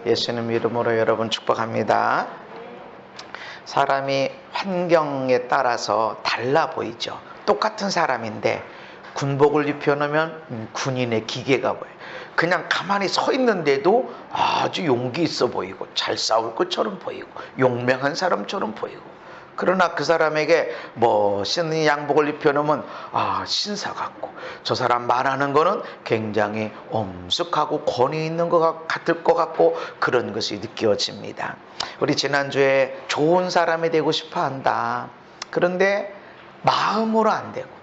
예수님 이름으로 여러분 축복합니다. 사람이 환경에 따라서 달라 보이죠. 똑같은 사람인데 군복을 입혀놓으면 군인의 기계가 보여요. 그냥 가만히 서 있는데도 아주 용기 있어 보이고 잘 싸울 것처럼 보이고 용맹한 사람처럼 보이고, 그러나 그 사람에게 멋있는 양복을 입혀놓으면 신사 같고, 저 사람 말하는 거는 굉장히 엄숙하고 권위 있는 것 같을 것 같고, 그런 것이 느껴집니다. 우리 지난주에 좋은 사람이 되고 싶어 한다. 그런데 마음으로 안 되고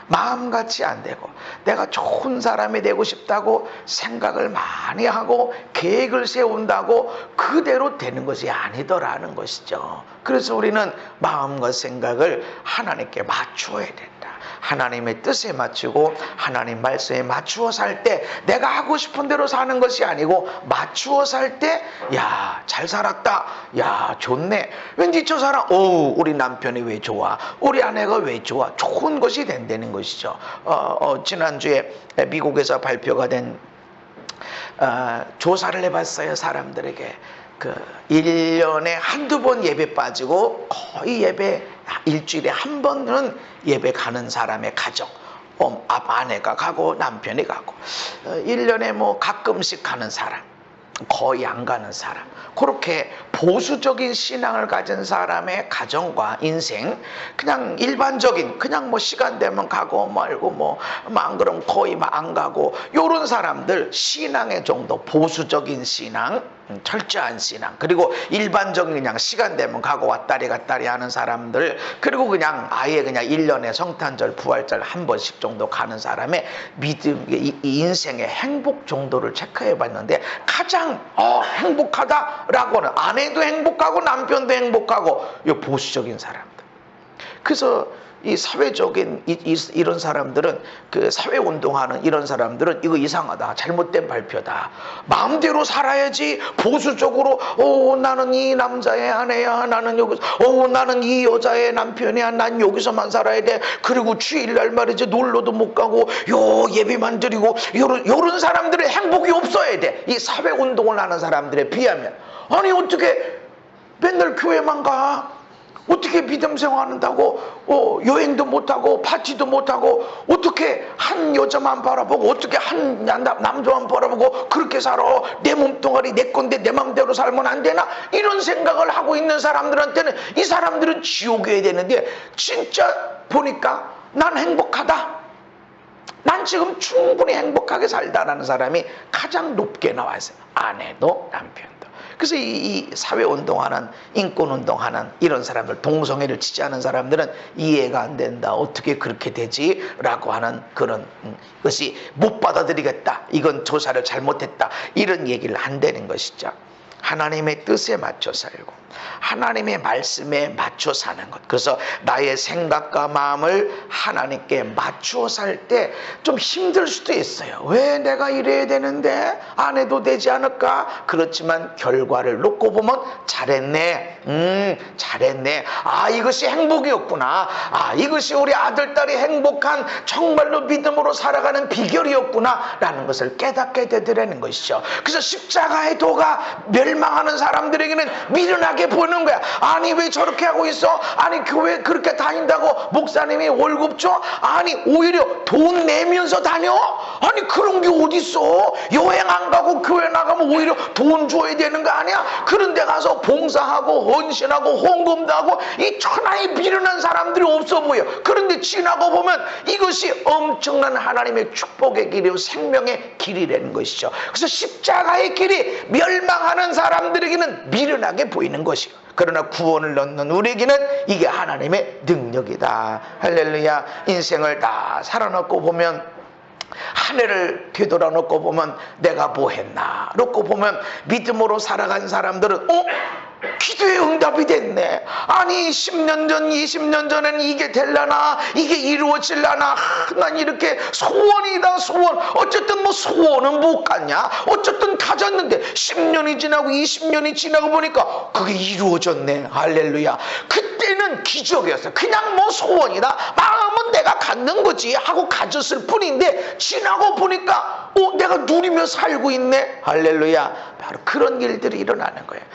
마음같이 안 되고 내가 좋은 사람이 되고 싶다고 생각을 많이 하고 계획을 세운다고 그대로 되는 것이 아니더라는 것이죠. 그래서 우리는 마음과 생각을 하나님께 맞추어야 된다. 하나님의 뜻에 맞추고 하나님 말씀에 맞추어 살 때 내가 하고 싶은 대로 사는 것이 아니고 맞추어 살 때 야, 잘 살았다, 야, 좋네, 왠지 저 사람 우리 남편이 왜 좋아, 우리 아내가 왜 좋아, 좋은 것이 된다는 것이죠. 지난주에 미국에서 발표가 된 조사를 해봤어요. 사람들에게 1년에 한두 번 예배 빠지고 거의 예배 일주일에 한 번은 예배 가는 사람의 가정, 아내가 가고 남편이 가고, 1년에 가끔씩 가는 사람, 거의 안 가는 사람, 그렇게 보수적인 신앙을 가진 사람의 가정과 인생, 그냥 일반적인 그냥 시간 되면 가고 말고 안 그러면 거의 안 가고, 요런 사람들 신앙의 정도, 보수적인 신앙, 철저한 신앙, 그리고 일반적인 그냥 시간 되면 가고 왔다리 갔다리 하는 사람들, 그리고 그냥 아예 그냥 1년에 성탄절 부활절 한 번씩 정도 가는 사람의 믿음, 이 인생의 행복 정도를 체크해 봤는데, 가장 행복하다라고는 아내도 행복하고 남편도 행복하고 이 보수적인 사람들. 그래서 이 사회적인 이런 사람들은, 그 사회운동하는 이런 사람들은 이거 이상하다, 잘못된 발표다, 마음대로 살아야지, 보수적으로 나는 이 남자의 아내야, 나는 여기서 나는 이 여자의 남편이야, 난 여기서만 살아야 돼, 그리고 주일날 말이지 놀러도 못 가고 예배만 드리고, 요런 사람들의 행복이 없어야 돼. 이 사회운동을 하는 사람들에 비하면. 아니 어떻게 맨날 교회만 가? 어떻게 믿음 생활한다고 여행도 못하고 파티도 못하고, 어떻게 한 여자만 바라보고, 어떻게 한 남자만 바라보고 그렇게 살아? 내 몸뚱아리 내 건데 내 맘대로 살면 안 되나? 이런 생각을 하고 있는 사람들한테는 이 사람들은 지옥이어야 되는데, 진짜 보니까 난 행복하다, 난 지금 충분히 행복하게 살다라는 사람이 가장 높게 나와있어요. 아내도 남편도. 그래서 이 사회운동하는, 인권운동하는 이런 사람들, 동성애를 지지하는 사람들은 이해가 안 된다, 어떻게 그렇게 되지? 라고 하는 그런 것이 못 받아들이겠다, 이건 조사를 잘못했다, 이런 얘기를 한다는 것이죠. 하나님의 뜻에 맞춰 살고 하나님의 말씀에 맞춰 사는 것. 그래서 나의 생각과 마음을 하나님께 맞추어 살 때 좀 힘들 수도 있어요. 왜 내가 이래야 되는데 안 해도 되지 않을까? 그렇지만 결과를 놓고 보면 잘했네, 잘했네, 이것이 행복이었구나, 이것이 우리 아들딸이 행복한 정말로 믿음으로 살아가는 비결이었구나 라는 것을 깨닫게 되더라는 것이죠. 그래서 십자가의 도가 멸망하는 사람들에게는 미련하게 보이는 거야. 아니 왜 저렇게 하고 있어? 아니 교회 그렇게 다닌다고 목사님이 월급 줘? 아니 오히려 돈 내면서 다녀? 아니 그런 게 어딨어? 여행 안 가고 교회 나가면 오히려 돈 줘야 되는 거 아니야? 그런 데 가서 봉사하고 헌신하고 헌금도 하고, 이 천하에 미련한 사람들이 없어 보여. 그런데 지나고 보면 이것이 엄청난 하나님의 축복의 길이고 생명의 길이라는 것이죠. 그래서 십자가의 길이 멸망하는 사람들에게는 미련하게 보이는 것이요, 그러나 구원을 얻는 우리에게는 이게 하나님의 능력이다. 할렐루야. 인생을 다 살아놓고 보면, 한 해를 되돌아 놓고 보면 내가 뭐 했나 놓고 보면, 믿음으로 살아간 사람들은 기도의 응답이 됐네. 아니 10년 전 20년 전에는 이게 될라나, 이게 이루어질라나, 난 이렇게 소원이다 소원, 어쨌든 소원은 못 갔냐, 어쨌든 가졌는데 10년이 지나고 20년이 지나고 보니까 그게 이루어졌네. 할렐루야. 그때는 기적이었어요. 그냥 뭐 소원이다, 마음은 내가 갖는 거지 하고 가졌을 뿐인데 지나고 보니까 내가 누리며 살고 있네. 할렐루야. 바로 그런 일들이 일어나는 거예요.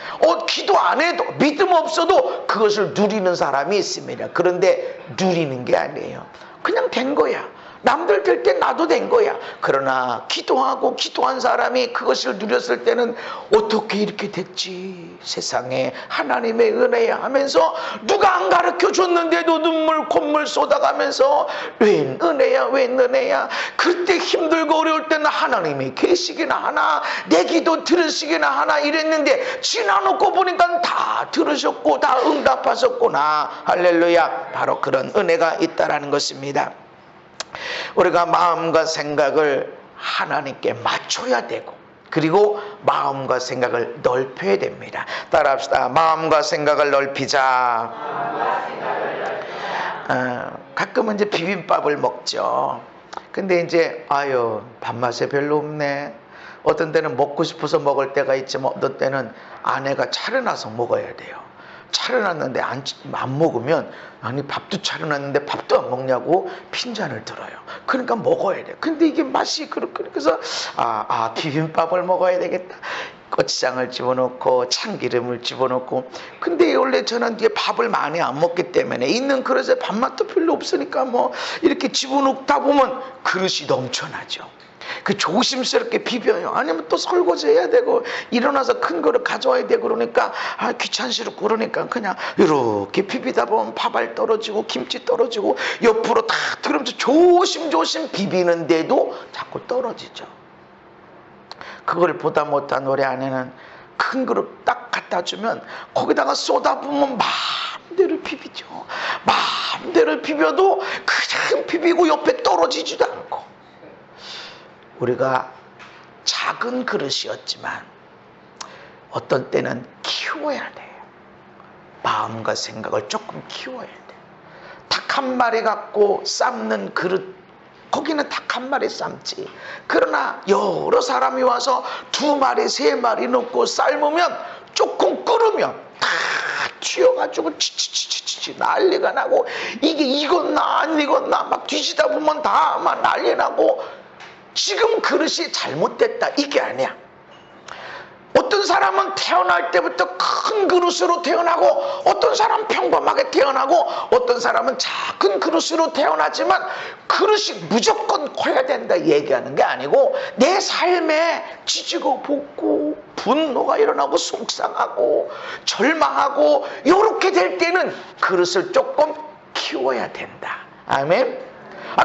기도 안 해도, 믿음 없어도 그것을 누리는 사람이 있습니다. 그런데 누리는 게 아니에요. 그냥 된 거야. 남들 될 때 나도 된 거야. 그러나 기도하고 기도한 사람이 그것을 누렸을 때는 어떻게 이렇게 됐지? 세상에 하나님의 은혜야 하면서 누가 안 가르쳐 줬는데도 눈물 콧물 쏟아가면서 웬 은혜야, 웬 은혜야. 그때 힘들고 어려울 때는 하나님이 계시기나 하나, 내 기도 들으시기나 하나 이랬는데 지나놓고 보니까 다 들으셨고 다 응답하셨구나. 할렐루야. 바로 그런 은혜가 있다라는 것입니다. 우리가 마음과 생각을 하나님께 맞춰야 되고, 그리고 마음과 생각을 넓혀야 됩니다. 따라합시다. 마음과 생각을 넓히자. 가끔은 이제 비빔밥을 먹죠. 근데 이제 밥맛이 별로 없네. 어떤 때는 먹고 싶어서 먹을 때가 있지만 어떤 때는 아내가 차려놔서 먹어야 돼요. 차려놨는데 안 먹으면, 아니 밥도 차려놨는데 밥도 안 먹냐고 핀잔을 들어요. 그러니까 먹어야 돼. 근데 이게 맛이 그래서 비빔밥을 먹어야 되겠다. 고추장을 집어넣고 참기름을 집어넣고. 근데 원래 저는 이게 밥을 많이 안 먹기 때문에 있는 그릇에 밥맛도 별로 없으니까 뭐 이렇게 집어넣다 보면 그릇이 넘쳐나죠. 그 조심스럽게 비벼요. 아니면 또 설거지 해야 되고 일어나서 큰 거를 가져와야 되고 그러니까 귀찮시럽고 그러니까 그냥 이렇게 비비다 보면 밥알 떨어지고 김치 떨어지고 옆으로 다 들으면서 조심조심 비비는데도 자꾸 떨어지죠. 그걸 보다 못한 우리 아내는 큰 그릇 딱 갖다 주면 거기다가 쏟아부으면 마음대로 비비죠. 마음대로 비벼도 그냥 비비고 옆에 떨어지지도 않고. 우리가 작은 그릇이었지만 어떤 때는 키워야 돼요. 마음과 생각을 조금 키워야 돼. 닭 한 마리 갖고 삶는 그릇, 거기는 닭 한 마리 삶지. 그러나 여러 사람이 와서 2마리 3마리 넣고 삶으면 조금 끓으면 다 튀어가지고 치치치치치 난리가 나고, 이게 익었나 안 익었나 막 뒤지다 보면 다 막 난리 나고. 지금 그릇이 잘못됐다 이게 아니야. 어떤 사람은 태어날 때부터 큰 그릇으로 태어나고, 어떤 사람은 평범하게 태어나고, 어떤 사람은 작은 그릇으로 태어나지만 그릇이 무조건 커야 된다 얘기하는 게 아니고, 내 삶에 지지고 볶고 분노가 일어나고 속상하고 절망하고 이렇게 될 때는 그릇을 조금 키워야 된다. 아멘.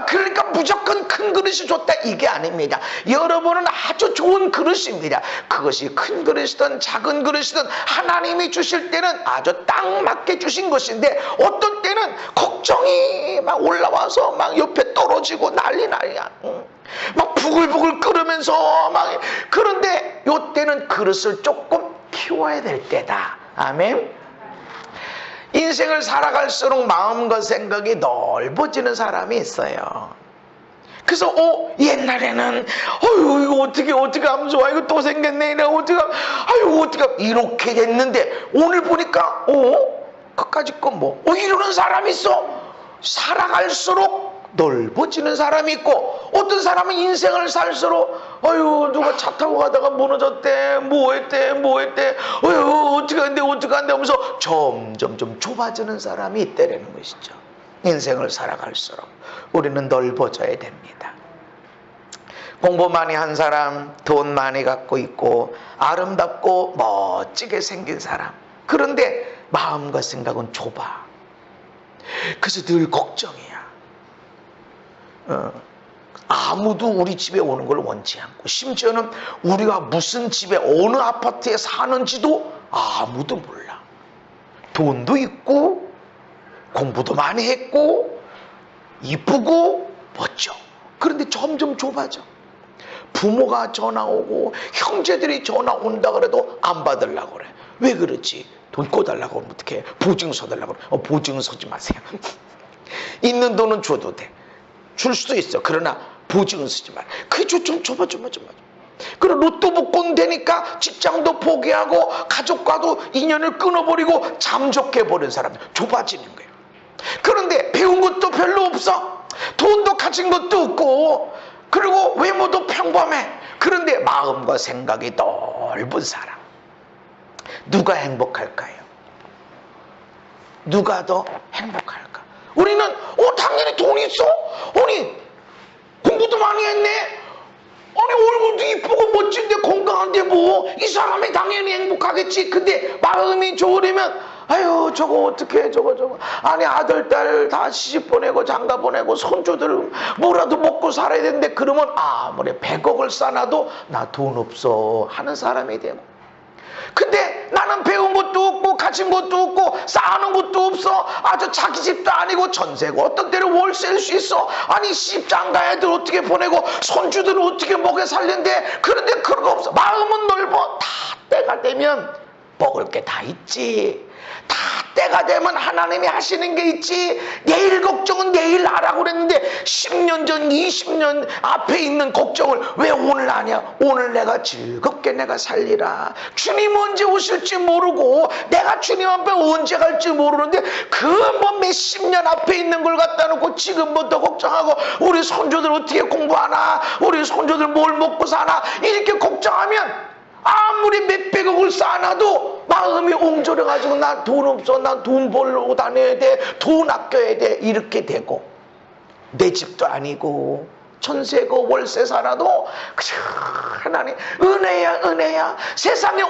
그러니까 무조건 큰 그릇이 좋다 이게 아닙니다. 여러분은 아주 좋은 그릇입니다. 그것이 큰 그릇이든 작은 그릇이든 하나님이 주실 때는 아주 딱 맞게 주신 것인데, 어떤 때는 걱정이 막 올라와서 막 옆에 떨어지고 난리야. 막 부글부글 끓으면서 막. 그런데 이때는 그릇을 조금 키워야 될 때다. 아멘. 인생을 살아갈수록 마음과 생각이 넓어지는 사람이 있어요. 그래서 옛날에는 이거 어떻게 하면 좋아, 이거 또 생겼네, 내가 어떻게 이렇게 됐는데 오늘 보니까 그까짓 건 이러는 사람이 있어. 살아갈수록 넓어지는 사람이 있고, 어떤 사람은 인생을 살수록 누가 차 타고 가다가 무너졌대, 뭐했대 어떻게 한대 하면서 점점 좁아지는 사람이 있다라는 것이죠. 인생을 살아갈수록 우리는 넓어져야 됩니다. 공부 많이 한 사람, 돈 많이 갖고 있고 아름답고 멋지게 생긴 사람, 그런데 마음과 생각은 좁아. 그래서 늘 걱정이야. 아무도 우리 집에 오는 걸 원치 않고, 심지어는 우리가 무슨 집에 어느 아파트에 사는지도 아무도 몰라. 돈도 있고 공부도 많이 했고 이쁘고 멋져. 그런데 점점 좁아져. 부모가 전화 오고 형제들이 전화 온다 그래도 안 받으려고 그래. 왜 그렇지? 돈 꿔달라고 하면 어떡해? 보증서 달라고 그래. 보증서 주지 마세요. 있는 돈은 줘도 돼. 줄 수도 있어. 그러나 보증은 쓰지 말. 그게 좀 좁아. 그리고 로또 복권 되니까 직장도 포기하고 가족과도 인연을 끊어버리고 잠적해버린 사람들. 좁아지는 거예요. 그런데 배운 것도 별로 없어. 돈도 가진 것도 없고, 그리고 외모도 평범해. 그런데 마음과 생각이 넓은 사람. 누가 행복할까요? 누가 더 행복할까? 우리는 당연히 돈 있어. 아니 공부도 많이 했네. 아니 얼굴도 이쁘고 멋진데 건강한데 뭐 이 사람이 당연히 행복하겠지. 근데 마음이 좋으려면 아유 저거 어떡해 저거 아니 아들 딸 다 시집 보내고 장가 보내고 손주들 뭐라도 먹고 살아야 되는데 그러면 아무리 100억을 쌓아도 나 돈 없어 하는 사람이 되고, 근데 나는 배운 것도 없고 가진 것도 없고 쌓아놓은 것도 없어. 아주 자기 집도 아니고 전세고 어떤 때는 월세일 수 있어. 아니 시집장가 애들 어떻게 보내고 손주들은 어떻게 먹여 살린대. 그런데 그런 거 없어. 마음은 넓어. 다 때가 되면 먹을 게 다 있지. 다 때가 되면 하나님이 하시는 게 있지. 내일 걱정은 내일 하라고 그랬는데 10년 전 20년 앞에 있는 걱정을 왜 오늘 하냐. 오늘 내가 즐겁게 내가 살리라. 주님 언제 오실지 모르고 내가 주님 앞에 언제 갈지 모르는데 그 뭐 몇십 년 앞에 있는 걸 갖다 놓고 지금부터 걱정하고 우리 손주들 어떻게 공부하나, 우리 손주들 뭘 먹고 사나 이렇게 걱정하면 아무리 몇백억을 쌓아놔도 마음이 옹졸해가지고 나 돈 없어, 나 돈 벌러 다녀야 돼, 돈 아껴야 돼 이렇게 되고, 내 집도 아니고 전세고 월세 살아도 그저 하나님 은혜야 은혜야. 세상에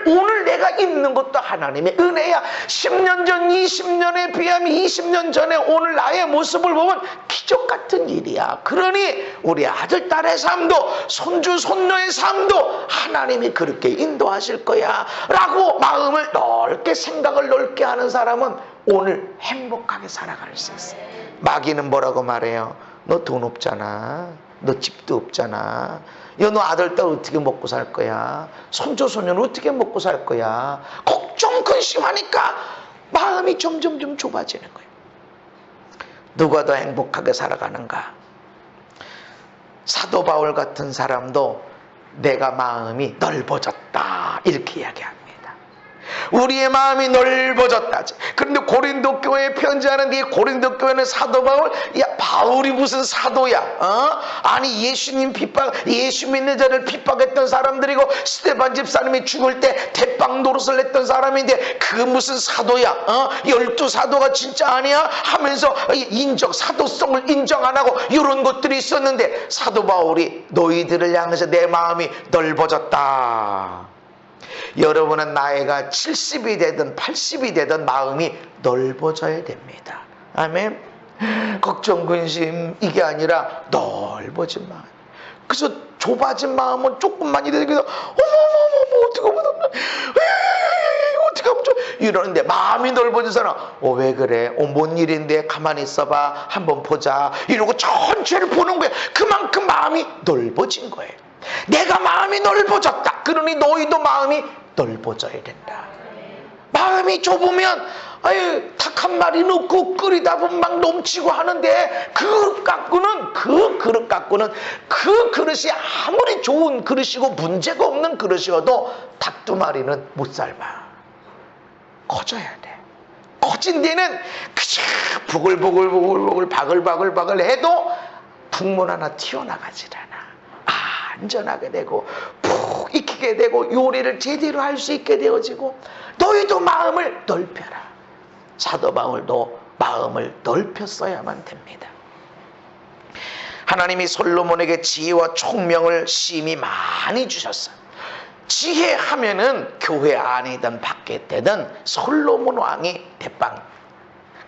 오늘 내가 있는 것도 하나님의 은혜야. 10년 전 20년에 비하면 20년 전에 오늘 나의 모습을 보면 기적 같은 일이야. 그러니 우리 아들 딸의 삶도 손주 손녀의 삶도 하나님이 그렇게 인도하실 거야 라고 마음을 넓게 생각을 넓게 하는 사람은 오늘 행복하게 살아갈 수 있어요. 마귀는 뭐라고 말해요? 너 돈 없잖아. 너 집도 없잖아. 야, 너 아들 딸 어떻게 먹고 살 거야? 손주 소녀는 어떻게 먹고 살 거야? 걱정 근심하니까 마음이 점점 좁아지는 거예요. 누가 더 행복하게 살아가는가? 사도 바울 같은 사람도 내가 마음이 넓어졌다 이렇게 이야기합니다. 우리의 마음이 넓어졌다. 그런데 고린도 교회에 편지하는 이 고린도 교회는 사도 바울, 야 바울이 무슨 사도야? 아니 예수님 예수 믿는 자를 핍박했던 사람들이고 스데반 집사님이 죽을 때 대빵 노릇을 했던 사람인데 그 무슨 사도야? 12사도가 진짜 아니야? 하면서 사도성을 인정 안 하고 이런 것들이 있었는데 사도 바울이 너희들을 향해서 내 마음이 넓어졌다. 여러분은 나이가 70이 되든 80이 되든 마음이 넓어져야 됩니다. 아멘. 걱정 근심 이게 아니라 넓어진 마음. 그래서 좁아진 마음은 조금만 이래도 어머 어떻게 하면 좀 이러는데 마음이 넓어진 사람 왜 그래? 뭔 일인데 가만히 있어봐 한번 보자 이러고 전체를 보는 거예요. 그만큼 마음이 넓어진 거예요. 내가 마음이 넓어졌다. 그러니 너희도 마음이 넓어져야 된다. 마음이 좁으면 닭 한 마리 넣고 끓이다 보면 막 넘치고 하는데 그 그릇 갖고는 그 그릇이 아무리 좋은 그릇이고 문제가 없는 그릇이어도 닭 2마리는 못 삶아. 커져야 돼. 커진 데는 그저 부글부글 바글바글 해도 국물 하나 튀어나가질 않아. 안전하게 되고 푹 익히게 되고 요리를 제대로 할 수 있게 되어지고 너희도 마음을 넓혀라. 사도 바울도 마음을 넓혔어야만 됩니다. 하나님이 솔로몬에게 지혜와 총명을 심히 많이 주셨어요. 지혜하면은 교회 안이든 밖에 되든 솔로몬 왕이 대빵.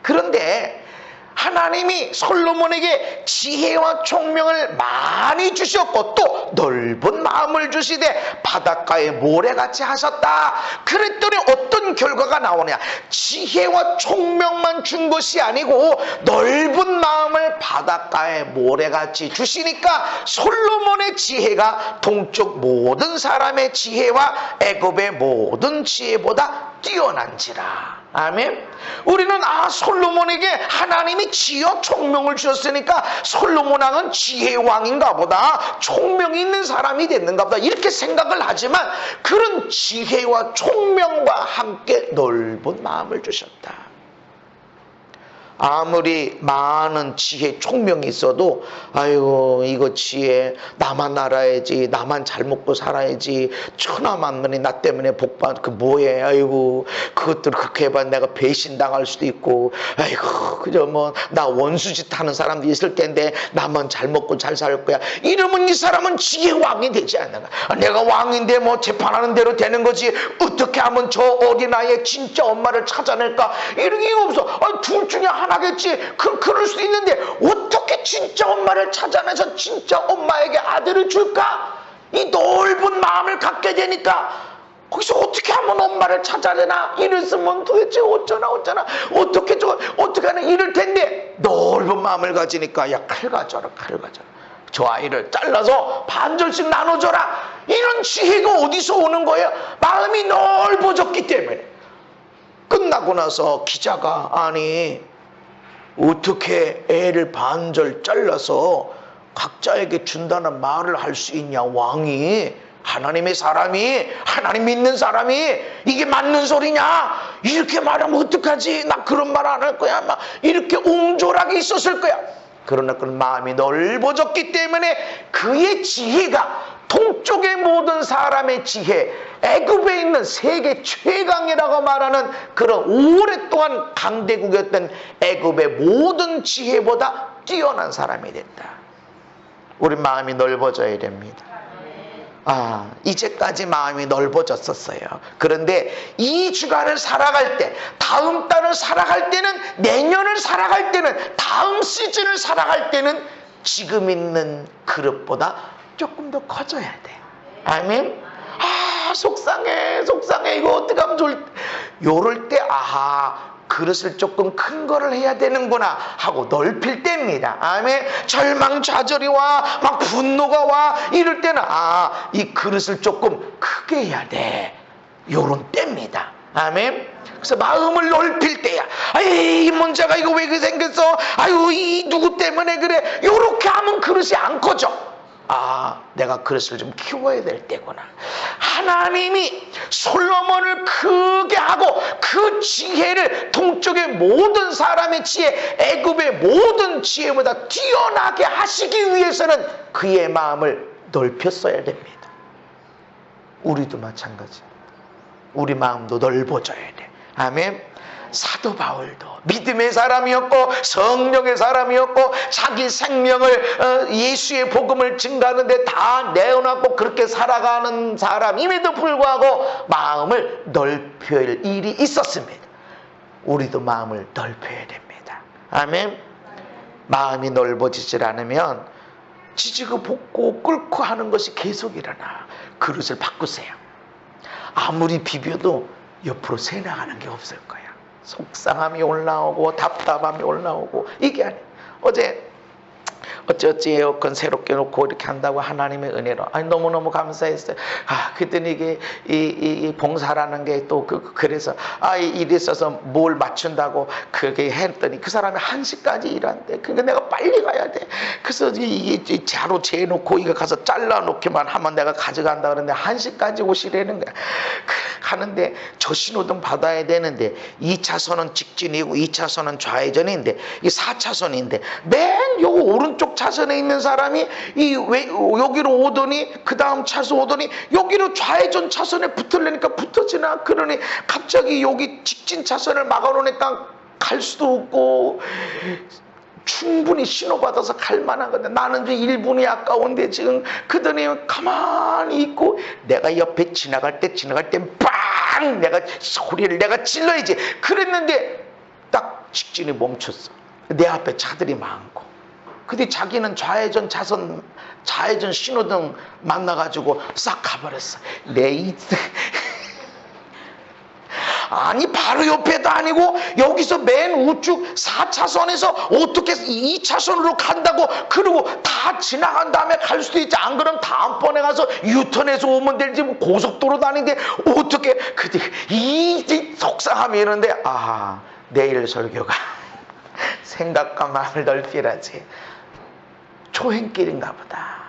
그런데 하나님이 솔로몬에게 지혜와 총명을 많이 주셨고 또 넓은 마음을 주시되 바닷가에 모래같이 하셨다. 그랬더니 어떤 결과가 나오냐? 지혜와 총명만 준 것이 아니고 넓은 마음을 바닷가에 모래같이 주시니까 솔로몬의 지혜가 동쪽 모든 사람의 지혜와 애굽의 모든 지혜보다 뛰어난지라. 아멘. 우리는 솔로몬에게 하나님이 지혜와 총명을 주셨으니까 솔로몬 왕은 지혜 왕인가 보다, 총명이 있는 사람이 됐는가 보다 이렇게 생각을 하지만 그런 지혜와 총명과 함께 넓은 마음을 주셨다. 아무리 많은 지혜 총명이 있어도 아이고 이거 지혜 나만 알아야지, 나만 잘 먹고 살아야지, 천하만민이 나 때문에 복받 그 뭐해, 아이고 그것들 그렇게 해봐 내가 배신당할 수도 있고, 아이고 그저 뭐 나 원수짓 하는 사람도 있을 텐데 나만 잘 먹고 잘 살 거야, 이러면 이 사람은 지혜 왕이 되지 않나. 내가 왕인데 뭐 재판하는 대로 되는 거지, 어떻게 하면 저 어린아이의 진짜 엄마를 찾아낼까, 이런 게 없어. 둘 중에 하나겠지. 그럴 수도 있는데 어떻게 진짜 엄마를 찾아내서 진짜 엄마에게 아들을 줄까? 이 넓은 마음을 갖게 되니까 거기서 어떻게 하면 엄마를 찾아내나, 이랬으면 도대체 어쩌나 어떻게 하나 이럴 텐데, 넓은 마음을 가지니까 야 칼 가져라, 칼 가져라, 저 아이를 잘라서 반절씩 나눠줘라, 이런 지혜가 어디서 오는 거예요? 마음이 넓어졌기 때문에. 끝나고 나서 기자가 아니 어떻게 애를 반절 잘라서 각자에게 준다는 말을 할 수 있냐, 왕이, 하나님의 사람이, 하나님 믿는 사람이 이게 맞는 소리냐, 이렇게 말하면 어떡하지, 나 그런 말 안 할 거야, 막 이렇게 옹졸하게 있었을 거야. 그러나 그 마음이 넓어졌기 때문에 그의 지혜가 동쪽의 모든 사람의 지혜, 애굽에 있는 세계 최강이라고 말하는 그런 오랫동안 강대국이었던 애굽의 모든 지혜보다 뛰어난 사람이 됐다. 우리 마음이 넓어져야 됩니다. 이제까지 마음이 넓어졌었어요. 그런데 이 주간을 살아갈 때, 다음 달을 살아갈 때는, 내년을 살아갈 때는, 다음 시즌을 살아갈 때는 지금 있는 그릇보다 조금 더 커져야 돼. 아멘. 속상해 이거 어떻게 하면 좋을, 요럴 때 그릇을 조금 큰 거를 해야 되는구나 하고 넓힐 때입니다. 아멘. 절망좌절이 와, 막 분노가 와, 이럴 때는 이 그릇을 조금 크게 해야 돼, 요런 때입니다. 아멘. 그래서 마음을 넓힐 때야. 이 문제가 이거 왜 그렇게 생겼어, 아유 이 누구 때문에 그래, 요렇게 하면 그릇이 안 커져. 내가 그릇을 좀 키워야 될 때구나. 하나님이 솔로몬을 크게 하고 그 지혜를 동쪽의 모든 사람의 지혜, 애굽의 모든 지혜보다 뛰어나게 하시기 위해서는 그의 마음을 넓혔어야 됩니다. 우리도 마찬가지입니다. 우리 마음도 넓어져야 돼. 아멘. 사도 바울도 믿음의 사람이었고 성령의 사람이었고 자기 생명을 예수의 복음을 증가하는데 다 내어놨고 그렇게 살아가는 사람임에도 불구하고 마음을 넓힐 일이 있었습니다. 우리도 마음을 넓혀야 됩니다. 아멘. 마음이 넓어지질 않으면 지지고 볶고 끓고 하는 것이 계속 일어나. 그릇을 바꾸세요. 아무리 비벼도 옆으로 새 나가는 게 없을 거야. 속상함이 올라오고 답답함이 올라오고, 이게 아니에요. 어제 어찌어찌 에어컨 새롭게 놓고 이렇게 한다고 하나님의 은혜로 너무너무 감사했어요. 그랬더니 이게 이 봉사라는 게 또 그래서 일이 있어서 뭘 맞춘다고 그게 했더니 그 사람이 1시까지 일한대. 그러니까 내가 빨리 가야 돼. 그래서 이게 자로 재놓고 이거 가서 잘라놓기만 하면 내가 가져간다 그러는데 1시까지 오시라는 거야. 가는데 저 신호등 받아야 되는데 2차선은 직진이고 2차선은 좌회전인데 이 4차선인데 맨 요 오른쪽 차선에 있는 사람이 여기로 오더니 그 다음 차선 오더니 여기로 좌회전 차선에 붙으려니까 붙어지나. 그러니 갑자기 여기 직진 차선을 막아놓으니까 갈 수도 없고 충분히 신호받아서 갈 만한 건데 나는 이제 1분이 아까운데 지금. 그러더니 가만히 있고 내가 옆에 지나갈 때 빵 내가 소리를 내가 질러야지 그랬는데 딱 직진이 멈췄어. 내 앞에 차들이 많고. 근데 자기는 좌회전 신호등 만나가지고 싹 가버렸어. 아니 바로 옆에도 아니고 여기서 맨 우측 4차선에서 어떻게 2차선으로 간다고. 그리고 다 지나간 다음에 갈 수도 있지. 안 그러면 다음번에 가서 유턴해서 오면 되지. 뭐 고속도로 다니는데 어떻게. 근데 이 속상함이 이런데 내일 설교가 생각과 마음을 넓히라지. 초행길인가 보다.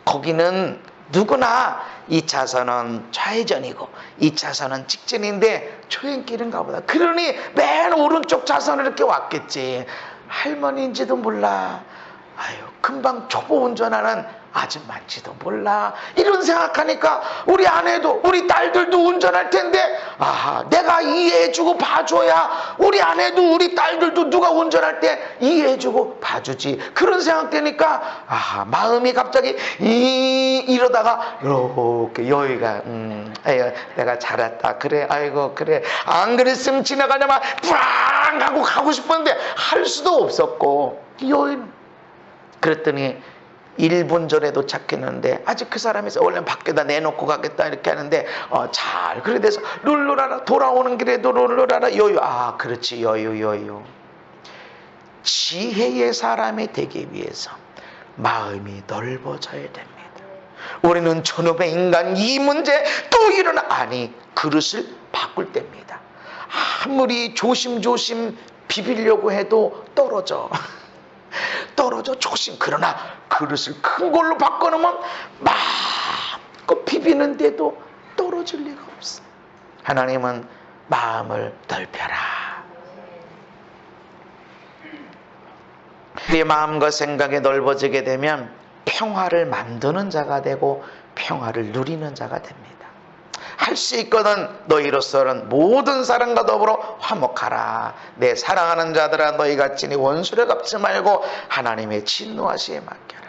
거기는 누구나 2차선은 좌회전이고 2차선은 직진인데 초행길인가 보다. 그러니 맨 오른쪽 차선을 이렇게 왔겠지. 할머니인지도 몰라. 아유, 금방 초보 운전하는 아줌마인지도 몰라. 이런 생각하니까 우리 아내도 우리 딸들도 운전할 텐데, 아하, 내가 이해해주고 봐줘야 우리 아내도 우리 딸들도 누가 운전할 때 이해해주고 봐주지. 그런 생각되니까 아하, 마음이 갑자기 이러다가 이렇게 여유가 아유, 내가 잘했다. 그래, 아이고 그래. 안 그랬으면 지나가냐마 뿌랑 하고 가고 싶었는데 할 수도 없었고 여유. 그랬더니 1분 전에 도착했는데 아직 그 사람이 원래 밖에다 내놓고 가겠다 이렇게 하는데 잘 그래 돼서 룰루라라 돌아오는 길에도 룰루라라 여유. 아, 그렇지, 여유. 지혜의 사람이 되기 위해서 마음이 넓어져야 됩니다. 우리는 저놈의 인간 이 문제 또 일어나. 아니, 그릇을 바꿀 때입니다. 아무리 조심조심 비비려고 해도 떨어져 조심. 그러나 그릇을 큰 걸로 바꿔놓으면 마음껏 비비는데도 떨어질 리가 없어. 하나님은 마음을 넓혀라. 네 마음과 생각이 넓어지게 되면 평화를 만드는 자가 되고 평화를 누리는 자가 됩니다. 할 수 있거든 너희로서는 모든 사람과 더불어 화목하라. 내 사랑하는 자들아, 너희가 친히 원수를 갚지 말고 하나님의 진노하시에 맡겨라.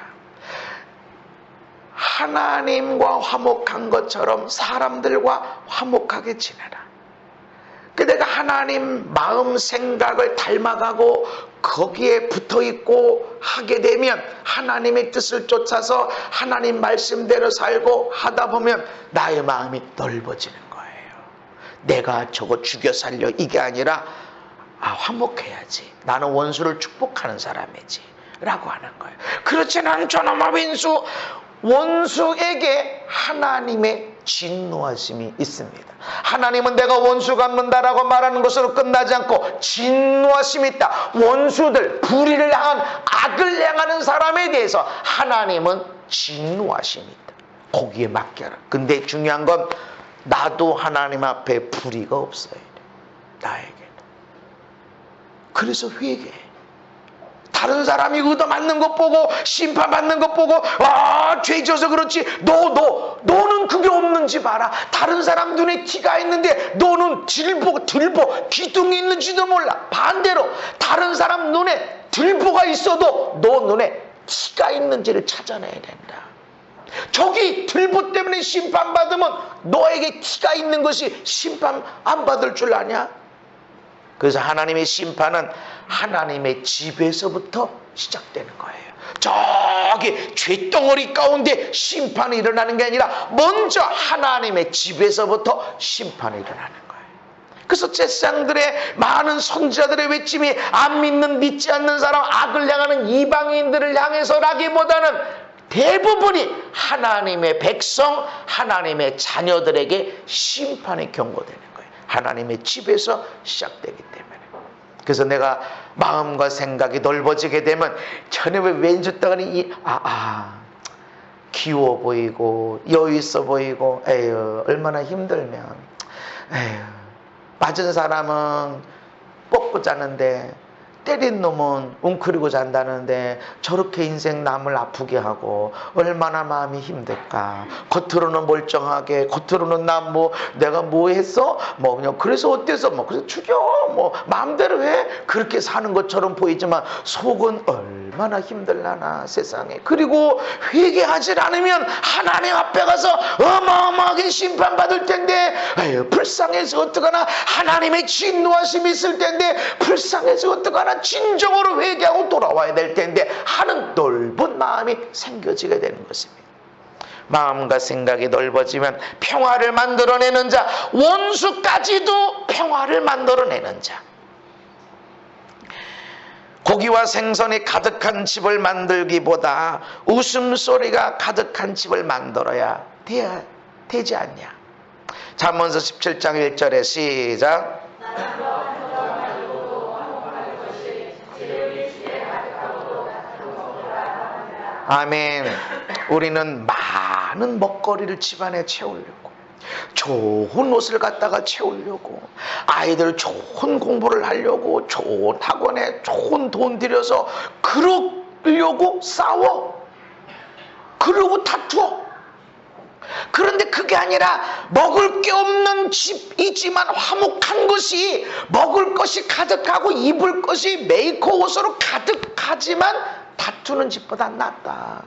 하나님과 화목한 것처럼 사람들과 화목하게 지내라. 내가 하나님 마음 생각을 닮아가고 거기에 붙어있고 하게 되면 하나님의 뜻을 쫓아서 하나님 말씀대로 살고 하다 보면 나의 마음이 넓어지는 거예요. 내가 저거 죽여 살려 이게 아니라 화목해야지. 나는 원수를 축복하는 사람이지 라고 하는 거예요. 그렇지는 않잖아. 원수에게 하나님의 진노하심이 있습니다. 하나님은 내가 원수 갚는다라고 말하는 것으로 끝나지 않고 진노하심이 있다. 원수들, 불의를 향한 악을 향하는 사람에 대해서 하나님은 진노하심이 있다. 거기에 맡겨라. 근데 중요한 건 나도 하나님 앞에 불의가 없어야 돼. 나에게는. 그래서 회개해. 다른 사람이 얻어맞는 것 보고 심판받는 것 보고 죄 져서 그렇지 너는 그게 없는지 봐라. 다른 사람 눈에 티가 있는데 너는 들보 기둥이 있는지도 몰라. 반대로 다른 사람 눈에 들보가 있어도 너 눈에 티가 있는지를 찾아내야 된다. 저기 들보 때문에 심판받으면 너에게 티가 있는 것이 심판 안 받을 줄 아냐? 그래서 하나님의 심판은 하나님의 집에서부터 시작되는 거예요. 저기 죄덩어리 가운데 심판이 일어나는 게 아니라 먼저 하나님의 집에서부터 심판이 일어나는 거예요. 그래서 제사장들의 많은 선지자들의 외침이 안 믿는 믿지 않는 사람, 악을 향하는 이방인들을 향해서라기보다는 대부분이 하나님의 백성, 하나님의 자녀들에게 심판이 경고되는 거예요. 하나님의 집에서 시작되기 때문에. 그래서 내가 마음과 생각이 넓어지게 되면 저녁에 왼쪽 따가니 귀여워 보이고 여유 있어 보이고 에휴 얼마나 힘들면 에휴 맞은 사람은 뻗고 자는데 때린 놈은 웅크리고 잔다는데 저렇게 인생 남을 아프게 하고 얼마나 마음이 힘들까. 겉으로는 멀쩡하게 겉으로는 내가 뭐 했어? 그냥 그래서 어때서 그래서 죽여 마음대로 해 그렇게 사는 것처럼 보이지만 속은 얼마나 힘들라나 세상에. 그리고 회개하지 않으면 하나님 앞에 가서 어마어마하게 심판받을 텐데 에휴, 불쌍해서 어떡하나. 하나님의 진노하심이 있을 텐데 불쌍해서 어떡하나. 진정으로 회개하고 돌아와야 될 텐데 하는 넓은 마음이 생겨지게 되는 것입니다. 마음과 생각이 넓어지면 평화를 만들어내는 자, 원수까지도 평화를 만들어내는 자. 고기와 생선이 가득한 집을 만들기보다 웃음소리가 가득한 집을 만들어야 되지 않냐. 잠언서 17장 1절에 시작. 아멘. 우리는 많은 먹거리를 집안에 채우려고, 좋은 옷을 갖다가 채우려고, 아이들 좋은 공부를 하려고, 좋은 학원에 좋은 돈 들여서 그러려고 싸워. 그러고 다투어. 그런데 그게 아니라 먹을 게 없는 집이지만 화목한 것이, 먹을 것이 가득하고 입을 것이 메이커 옷으로 가득하지만 다투는 집보다 낫다.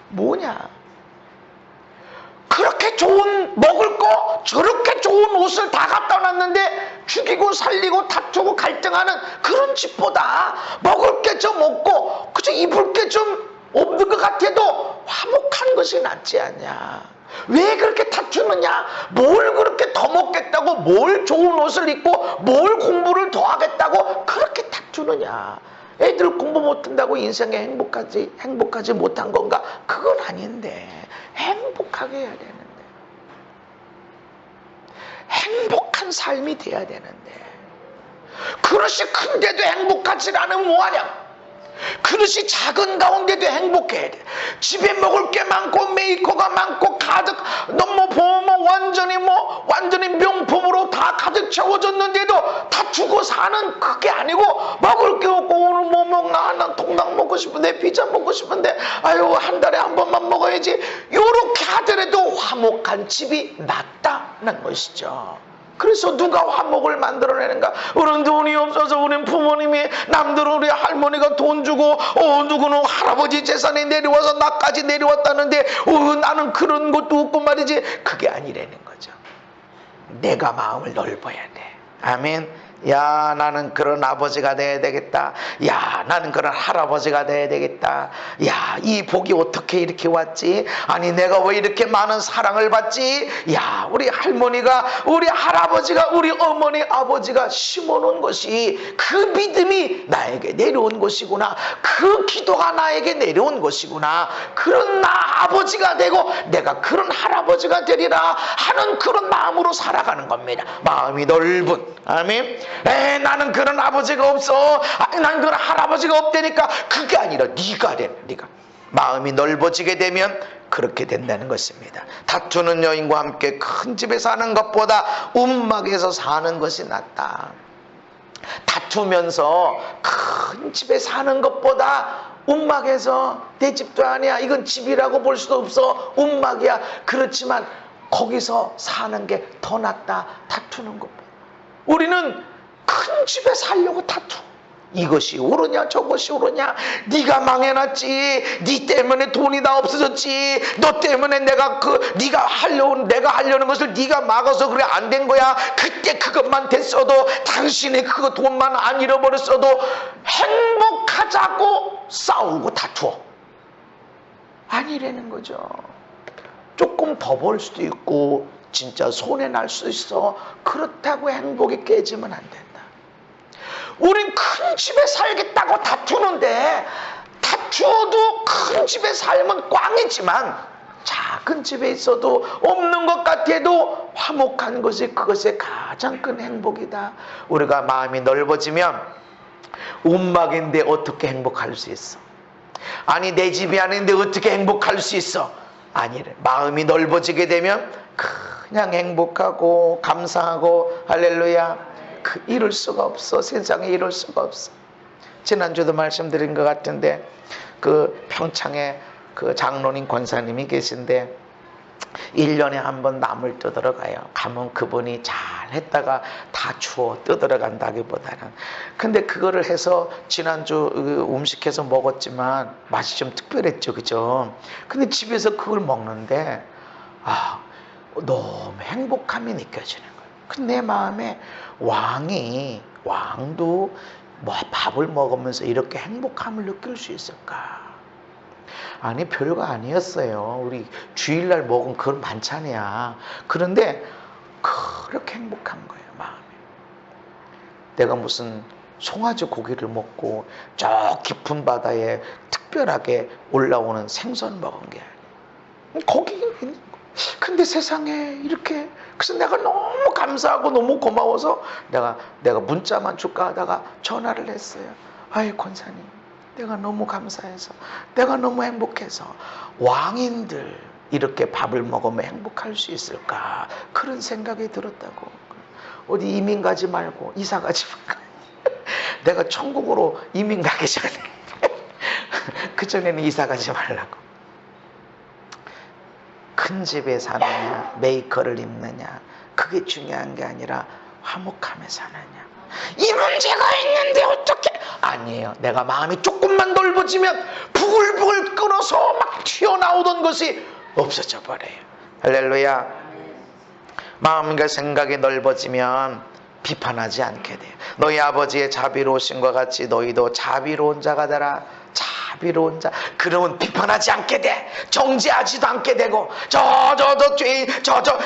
뭐냐? 그렇게 좋은 먹을 거, 저렇게 좋은 옷을 다 갖다 놨는데 죽이고 살리고 다투고 갈등하는 그런 집보다 먹을 게 좀 없고 그저 입을 게 좀 없는 것 같아도 화목한 것이 낫지 않냐. 왜 그렇게 다투느냐? 뭘 그렇게 더 먹겠다고, 뭘 좋은 옷을 입고, 뭘 공부를 더 하겠다고 그렇게 다투느냐. 애들 공부 못한다고 인생에 행복하지 못한 건가? 그건 아닌데 행복하게 해야 되는데, 행복한 삶이 돼야 되는데, 그릇이 큰데도 행복하지 않으면 뭐하냐? 그릇이 작은 가운데도 행복해야 돼. 집에 먹을 게 많고 메이커가 많고 가득 너무 보면 완전히 명품으로 다 가득 채워졌는데도 다투고 사는 그게 아니고, 먹을 게 없고 오늘 뭐 먹나, 난 통닭 먹고 싶은데 피자 먹고 싶은데 아유 한 달에 한 번만 먹어야지, 요렇게 하더라도 화목한 집이 낫다는 것이죠. 그래서 누가 화목을 만들어내는가? 우리는 돈이 없어서 우리 부모님이, 남들은 우리 할머니가 돈 주고, 누구는 할아버지 재산이 내려와서 나까지 내려왔다는데 나는 그런 것도 없고 말이지. 그게 아니라는 거죠. 내가 마음을 넓어야 돼. 아멘. 야, 나는 그런 아버지가 돼야 되겠다. 야, 나는 그런 할아버지가 돼야 되겠다. 야, 이 복이 어떻게 이렇게 왔지? 아니, 내가 왜 이렇게 많은 사랑을 받지? 야, 우리 할머니가, 우리 할아버지가, 우리 어머니, 아버지가 심어놓은 것이, 그 믿음이 나에게 내려온 것이구나. 그 기도가 나에게 내려온 것이구나. 그런 나 아버지가 되고 내가 그런 할아버지가 되리라 하는 그런 마음으로 살아가는 겁니다. 마음이 넓은. 아멘. 나는 그런 아버지가 없어. 난 그런 할아버지가 없다니까. 그게 아니라 네가 마음이 넓어지게 되면 그렇게 된다는 것입니다. 다투는 여인과 함께 큰 집에 사는 것보다 움막에서 사는 것이 낫다. 다투면서 큰 집에 사는 것보다 움막에서, 내 집도 아니야, 이건 집이라고 볼 수도 없어, 움막이야, 그렇지만 거기서 사는 게 더 낫다. 다투는 것보다. 우리는 큰 집에 살려고 다투. 이것이 옳으냐 저것이 옳으냐, 네가 망해놨지, 네 때문에 돈이 다 없어졌지, 너 때문에 내가 네가 하려는 것을 네가 막아서 그래 안 된 거야. 그때 그것만 됐어도, 당신이 그거 돈만 안 잃어버렸어도. 행복하자고 싸우고 다투어. 아니라는 거죠. 조금 더 벌 수도 있고 진짜 손해 날 수 있어. 그렇다고 행복이 깨지면 안 된다. 우린 큰 집에 살겠다고 다투는데, 다투어도 큰 집에 살면 꽝이지만 작은 집에 있어도 없는 것 같아도 화목한 것이 그것의 가장 큰 행복이다. 우리가 마음이 넓어지면, 움막인데 어떻게 행복할 수 있어? 아니, 내 집이 아닌데 어떻게 행복할 수 있어? 아니래. 마음이 넓어지게 되면 그냥 행복하고 감사하고 할렐루야. 이룰 수가 없어. 세상에 이룰 수가 없어. 지난주도 말씀드린 것 같은데, 그 평창에 그 장로님 권사님이 계신데 1년에 한 번 나물 뜯으러 가요. 가면 그분이 잘 했다가 다 주워 뜯으러 간다기보다는. 근데 그거를 해서 지난주 음식해서 먹었지만 맛이 좀 특별했죠. 그죠? 근데 집에서 그걸 먹는데 너무 행복함이 느껴지는 거예요. 근데 내 마음에 왕도 뭐 밥을 먹으면서 이렇게 행복함을 느낄 수 있을까? 아니, 별거 아니었어요. 우리 주일날 먹은 그런 반찬이야. 그런데 그렇게 행복한 거예요, 마음이. 내가 무슨 송아지 고기를 먹고 저 깊은 바다에 특별하게 올라오는 생선 먹은 게 아니에요. 거기 있는 거. 근데 세상에 이렇게. 그래서 내가 너무 감사하고 너무 고마워서 내가 문자만 줄까 하다가 전화를 했어요. 아이, 권사님, 내가 너무 감사해서, 내가 너무 행복해서, 왕인들, 이렇게 밥을 먹으면 행복할 수 있을까? 그런 생각이 들었다고. 어디 이민 가지 말고 이사 가지 말고 내가 천국으로 이민 가기 전에 그전에는 이사 가지 말라고. 큰 집에 사느냐 메이커를 입느냐 그게 중요한 게 아니라 화목함에 사느냐. 이 문제가 있는데 어떻게? 아니에요. 내가 마음이 조금만 넓어지면 부글부글 끓어서 막 튀어나오던 것이 없어져 버려요. 할렐루야. 마음과 생각이 넓어지면 비판하지 않게 돼요. 너희 아버지의 자비로우신 것 같이 너희도 자비로운 자가 되라. 자비로운 자. 그러면 비판하지 않게 돼. 정죄하지도 않게 되고 죄인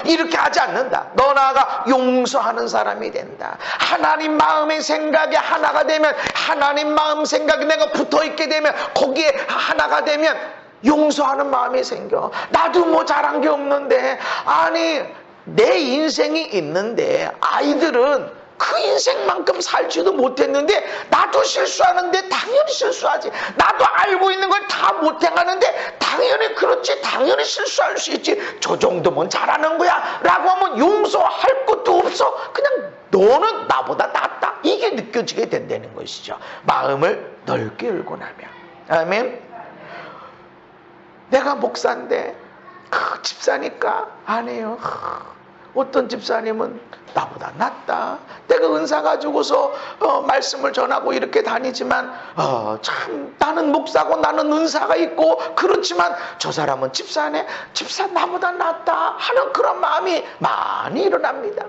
이렇게 하지 않는다. 너 나아가 용서하는 사람이 된다. 하나님 마음의 생각에 하나가 되면, 하나님 마음 생각에 내가 붙어있게 되면, 거기에 하나가 되면 용서하는 마음이 생겨. 나도 뭐 잘한 게 없는데, 아니 내 인생이 있는데 아이들은 그 인생만큼 살지도 못했는데 나도 실수하는데 당연히 실수하지. 나도 알고 있는 걸 다 못해가는데 당연히 그렇지. 당연히 실수할 수 있지. 저 정도면 잘하는 거야 라고 하면 용서할 것도 없어. 그냥 너는 나보다 낫다. 이게 느껴지게 된다는 것이죠. 마음을 넓게 열고 나면. 아멘. 내가 목사인데 집사니까 안 해요. 어떤 집사님은 나보다 낫다. 내가 은사 가지고서 말씀을 전하고 이렇게 다니지만 참 나는 목사고 나는 은사가 있고 그렇지만 저 사람은 집사네. 집사 나보다 낫다 하는 그런 마음이 많이 일어납니다.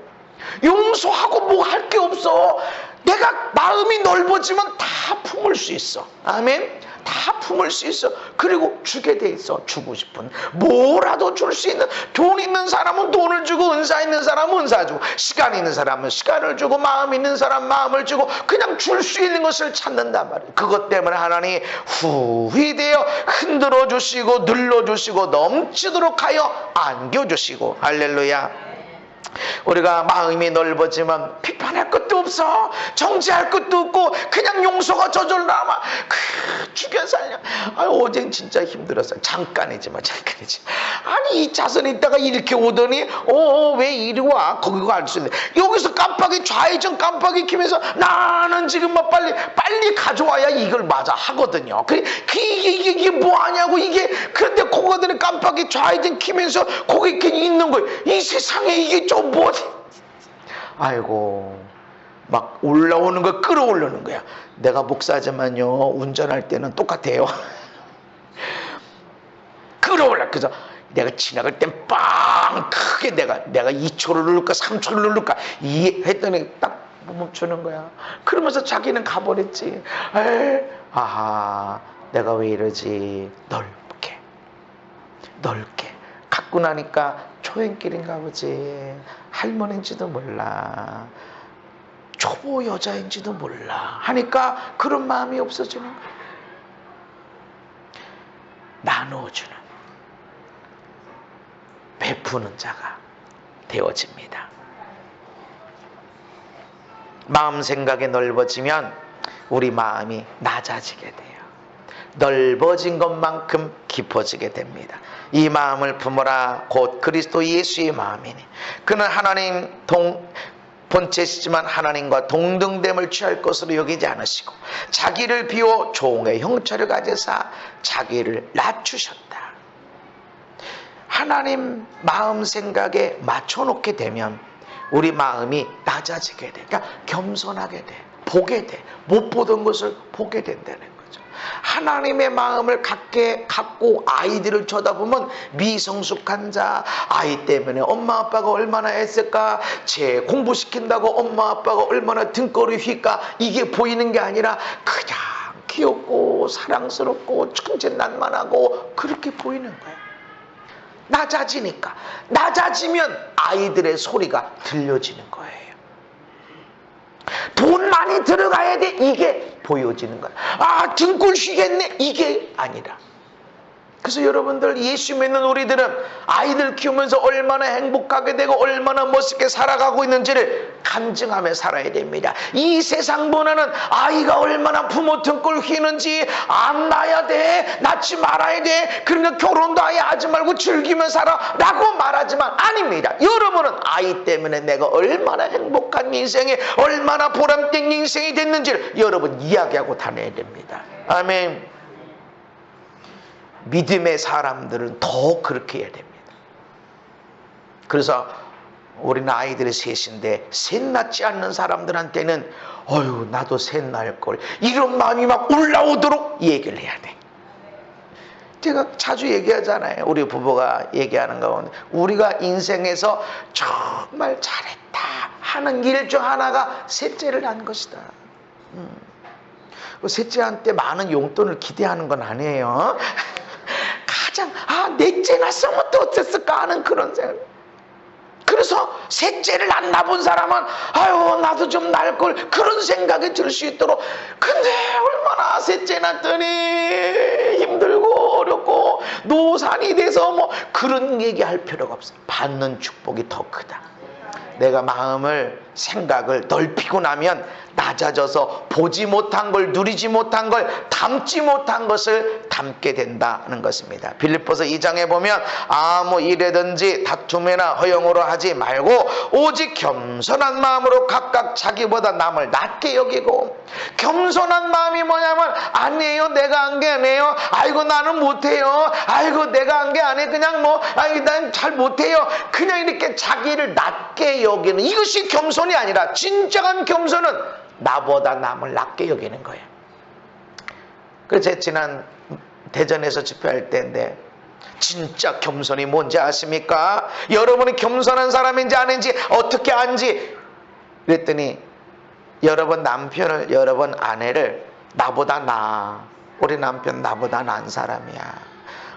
용서하고 뭐 할 게 없어. 내가 마음이 넓어지면 다 품을 수 있어. 아멘. 다 품을 수 있어. 그리고 주게 돼 있어. 주고 싶은 뭐라도 줄 수 있는. 돈 있는 사람은 돈을 주고, 은사 있는 사람은 은사 주고, 시간 있는 사람은 시간을 주고, 마음 있는 사람 마음을 주고, 그냥 줄 수 있는 것을 찾는단 말이에요. 그것 때문에 하나님이 후휘되어 흔들어 주시고 눌러 주시고 넘치도록 하여 안겨 주시고. 할렐루야. 우리가 마음이 넓어지면 비판할 것도 없어. 정죄할 것도 없고 그냥 용서가 저절로 나와. 죽여 살려. 어젠 진짜 힘들었어. 잠깐이지만. 아니 이 차선에 있다가 이렇게 오더니 왜 이리 와. 거기 갈 수 있네. 여기서 깜빡이 좌회전 깜빡이 키면서 나는 지금 뭐 빨리 가져와야 이걸 맞아 하거든요. 이게 뭐 하냐고. 이게 그런데 거기더니 깜빡이 좌회전 키면서 거기 이렇게 있는 거예요. 이 세상에 이게 좀 뭐지? 아이고 막 올라오는 거 끌어올리는 거야. 내가 목사지만요 운전할 때는 똑같아요. 끌어올라. 그래서 내가 지나갈 땐 빵 크게 내가 2초를 누를까 3초를 누를까 했더니 딱 멈추는 거야. 그러면서 자기는 가버렸지. 아하 내가 왜 이러지. 넓게 갖고 나니까 초행길인가 보지. 할머니인지도 몰라. 초보 여자인지도 몰라 하니까 그런 마음이 없어지는 거야. 나누어주는, 베푸는 자가 되어집니다. 마음 생각이 넓어지면 우리 마음이 낮아지게 돼요. 넓어진 것만큼 깊어지게 됩니다. 이 마음을 품어라. 곧 그리스도 예수의 마음이니 그는 하나님 본체시지만 하나님과 동등됨을 취할 것으로 여기지 않으시고 자기를 비워 종의 형체를 가지사 자기를 낮추셨다. 하나님 마음 생각에 맞춰놓게 되면 우리 마음이 낮아지게 돼. 그러니까 겸손하게 돼. 보게 돼. 못 보던 것을 보게 된다는 거죠. 하나님의 마음을 갖고 아이들을 쳐다보면 미성숙한 자, 아이 때문에 엄마 아빠가 얼마나 애쓸까, 쟤 공부시킨다고 엄마 아빠가 얼마나 등골이 휘까, 이게 보이는 게 아니라 그냥 귀엽고 사랑스럽고 천진난만하고 그렇게 보이는 거예요. 낮아지니까. 낮아지면 아이들의 소리가 들려지는 거예요. 돈 많이 들어가야 돼. 이게 보여지는 거야. 등골 쉬겠네. 이게 아니라 그래서 여러분들, 예수 믿는 우리들은 아이들 키우면서 얼마나 행복하게 되고 얼마나 멋있게 살아가고 있는지를 간증하며 살아야 됩니다. 이 세상 문화는 아이가 얼마나 부모 등골 휘는지, 안 낳아야 돼, 낳지 말아야 돼, 그러니까 결혼도 아예 하지 말고 즐기며 살아 라고 말하지만 아닙니다. 여러분은 아이 때문에 내가 얼마나 행복한 인생에, 얼마나 보람된 인생이 됐는지를 여러분 이야기하고 다녀야 됩니다. 아멘. 믿음의 사람들은 더 그렇게 해야 됩니다. 그래서 우리는 아이들이 셋인데 셋 낳지 않는 사람들한테는 어휴 나도 셋 낳을걸, 이런 마음이 막 올라오도록 얘기를 해야 돼. 제가 자주 얘기하잖아요. 우리 부부가 얘기하는 가운데 우리가 인생에서 정말 잘했다 하는 일 중 하나가 셋째를 낳은 것이다. 셋째한테 많은 용돈을 기대하는 건 아니에요. 가장 넷째 낳았으면 또 어땠을까 하는 그런 생각. 그래서 셋째를 안 낳은 사람은 아유 나도 좀 낳을 걸, 그런 생각이 들 수 있도록. 근데 얼마나 셋째 낳더니 힘들고 어렵고 노산이 돼서 뭐 그런 얘기할 필요가 없어요. 받는 축복이 더 크다. 내가 마음을, 생각을 넓히고 나면 낮아져서 보지 못한 걸, 누리지 못한 걸, 담지 못한 것을 담게 된다는 것입니다. 빌립보서 2장에 보면 아무 일에든지 다툼이나 허용으로 하지 말고 오직 겸손한 마음으로 각각 자기보다 남을 낮게 여기고. 겸손한 마음이 뭐냐면 아니에요, 내가 한 게 아니에요, 아이고 나는 못해요, 아이고 내가 한 게 아니에요, 그냥 뭐 난 잘 못해요, 그냥 이렇게 자기를 낮게 여기는, 이것이 겸손이 아니라 진정한 겸손은 나보다 남을 낮게 여기는 거예요. 그래서 제가 지난 대전에서 집회할 때인데 진짜 겸손이 뭔지 아십니까? 여러분이 겸손한 사람인지 아닌지 어떻게 안지 그랬더니 여러분 남편을, 여러분 아내를 나보다 나아, 우리 남편 나보다 나은 사람이야,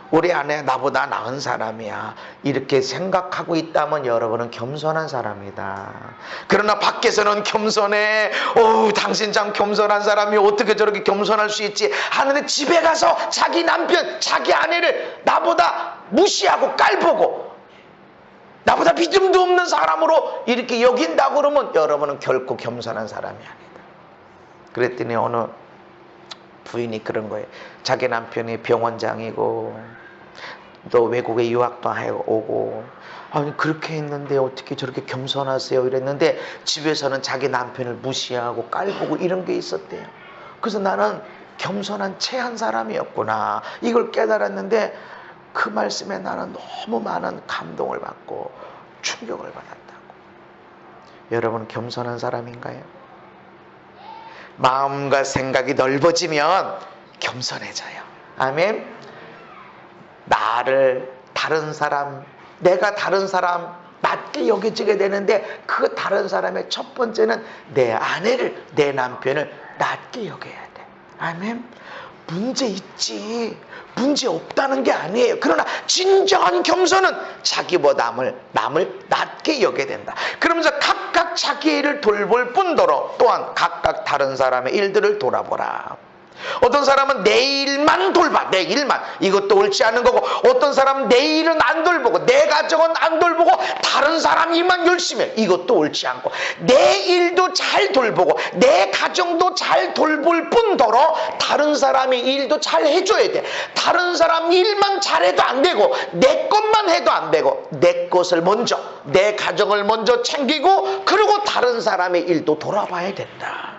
우리 아내 나보다 나은 사람이야, 이렇게 생각하고 있다면 여러분은 겸손한 사람이다. 그러나 밖에서는 겸손해, 당신 참 겸손한 사람이 어떻게 저렇게 겸손할 수 있지 하는데 집에 가서 자기 남편, 자기 아내를 나보다 무시하고 깔보고 나보다 믿음도 없는 사람으로 이렇게 여긴다고 그러면 여러분은 결코 겸손한 사람이 아니다. 그랬더니 어느 부인이 그런 거예요. 자기 남편이 병원장이고 또 외국에 유학도 오고, 아니 그렇게 했는데 어떻게 저렇게 겸손하세요 이랬는데 집에서는 자기 남편을 무시하고 깔보고 이런 게 있었대요. 그래서 나는 겸손한 체한 사람이었구나 이걸 깨달았는데 그 말씀에 나는 너무 많은 감동을 받고 충격을 받았다고. 여러분 겸손한 사람인가요? 마음과 생각이 넓어지면 겸손해져요. 아멘. 나를 다른 사람, 내가 다른 사람 낮게 여겨지게 되는데 그 다른 사람의 첫 번째는 내 아내를, 내 남편을 낮게 여겨야 돼. 아멘. 문제 있지, 문제 없다는 게 아니에요. 그러나 진정한 겸손은 자기보다 남을 낮게 여겨야 된다. 그러면서 각각 자기 일을 돌볼 뿐더러 또한 각각 다른 사람의 일들을 돌아보라. 어떤 사람은 내 일만 돌봐, 내 일만, 이것도 옳지 않은 거고, 어떤 사람은 내 일은 안 돌보고 내 가정은 안 돌보고 다른 사람 일만 열심히 해, 이것도 옳지 않고, 내 일도 잘 돌보고 내 가정도 잘 돌볼 뿐더러 다른 사람의 일도 잘 해줘야 돼. 다른 사람 일만 잘해도 안 되고 내 것만 해도 안 되고 내 것을 먼저, 내 가정을 먼저 챙기고 그리고 다른 사람의 일도 돌아봐야 된다.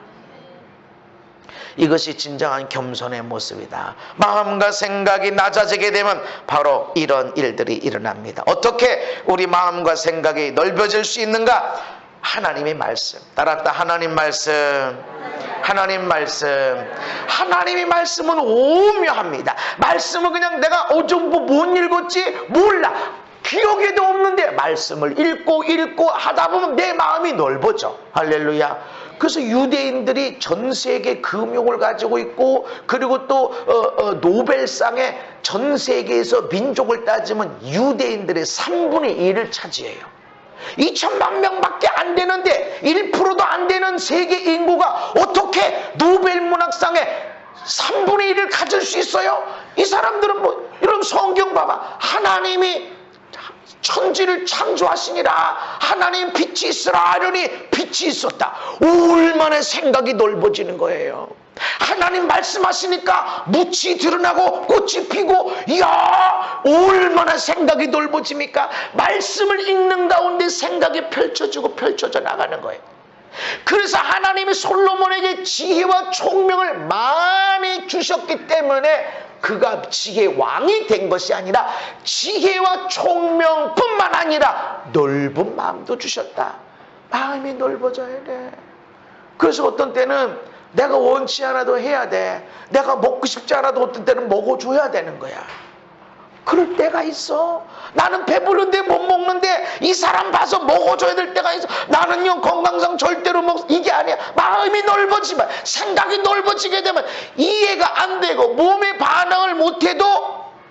이것이 진정한 겸손의 모습이다. 마음과 생각이 낮아지게 되면 바로 이런 일들이 일어납니다. 어떻게 우리 마음과 생각이 넓어질 수 있는가? 하나님의 말씀. 따랐다. 하나님 말씀. 하나님 말씀. 하나님의 말씀은 오묘합니다. 말씀은 그냥 내가 어정부 못 읽었지 몰라, 기억에도 없는데 말씀을 읽고 하다 보면 내 마음이 넓어져. 할렐루야. 그래서 유대인들이 전 세계 금용을 가지고 있고, 그리고 또 노벨상에 전 세계에서 민족을 따지면 유대인들의 3분의 1을 차지해요. 2천만 명밖에 안 되는데 1%도 안 되는 세계 인구가 어떻게 노벨 문학상에 3분의 1을 가질 수 있어요? 이 사람들은 뭐 이런 성경 봐봐. 하나님이 천지를 창조하시니라. 하나님 빛이 있으라 하려니 빛이 있었다. 얼마나 생각이 넓어지는 거예요. 하나님 말씀하시니까 묻이 드러나고 꽃이 피고, 이야, 얼마나 생각이 넓어집니까? 말씀을 읽는 가운데 생각이 펼쳐지고 펼쳐져 나가는 거예요. 그래서 하나님이 솔로몬에게 지혜와 총명을 많이 주셨기 때문에 그가 지혜의 왕이 된 것이 아니라 지혜와 총명뿐만 아니라 넓은 마음도 주셨다. 마음이 넓어져야 돼. 그래서 어떤 때는 내가 원치 않아도 해야 돼. 내가 먹고 싶지 않아도 어떤 때는 먹어줘야 되는 거야. 그럴 때가 있어. 나는 배부른데 못 먹는데 이 사람 봐서 먹어줘야 될 때가 있어. 나는요 건강상 절대로 이게 아니야. 마음이 넓어지면, 생각이 넓어지게 되면 이해가 안 되고 몸의 반응을 못해도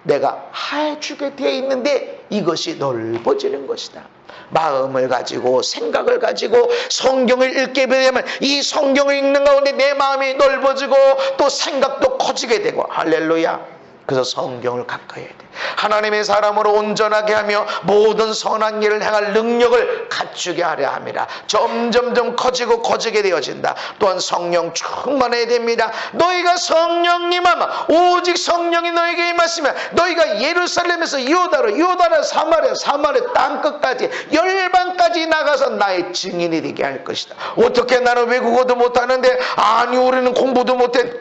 내가 해주게 되어 있는데 이것이 넓어지는 것이다. 마음을 가지고 생각을 가지고 성경을 읽게 되면 이 성경을 읽는 가운데 내 마음이 넓어지고 또 생각도 커지게 되고, 할렐루야. 그래서 성경을 가까이 해야 돼. 하나님의 사람으로 온전하게 하며 모든 선한 일을 행할 능력을 갖추게 하려 함이라. 점점점 커지게 되어진다. 또한 성령 충만해야 됩니다. 너희가 성령 임하면, 오직 성령이 너에게 임하시면 너희가 예루살렘에서 요다로 사마리아 땅끝까지 열방까지 나가서 나의 증인이 되게 할 것이다. 어떻게 나는 외국어도 못하는데, 아니 우리는 공부도 못해.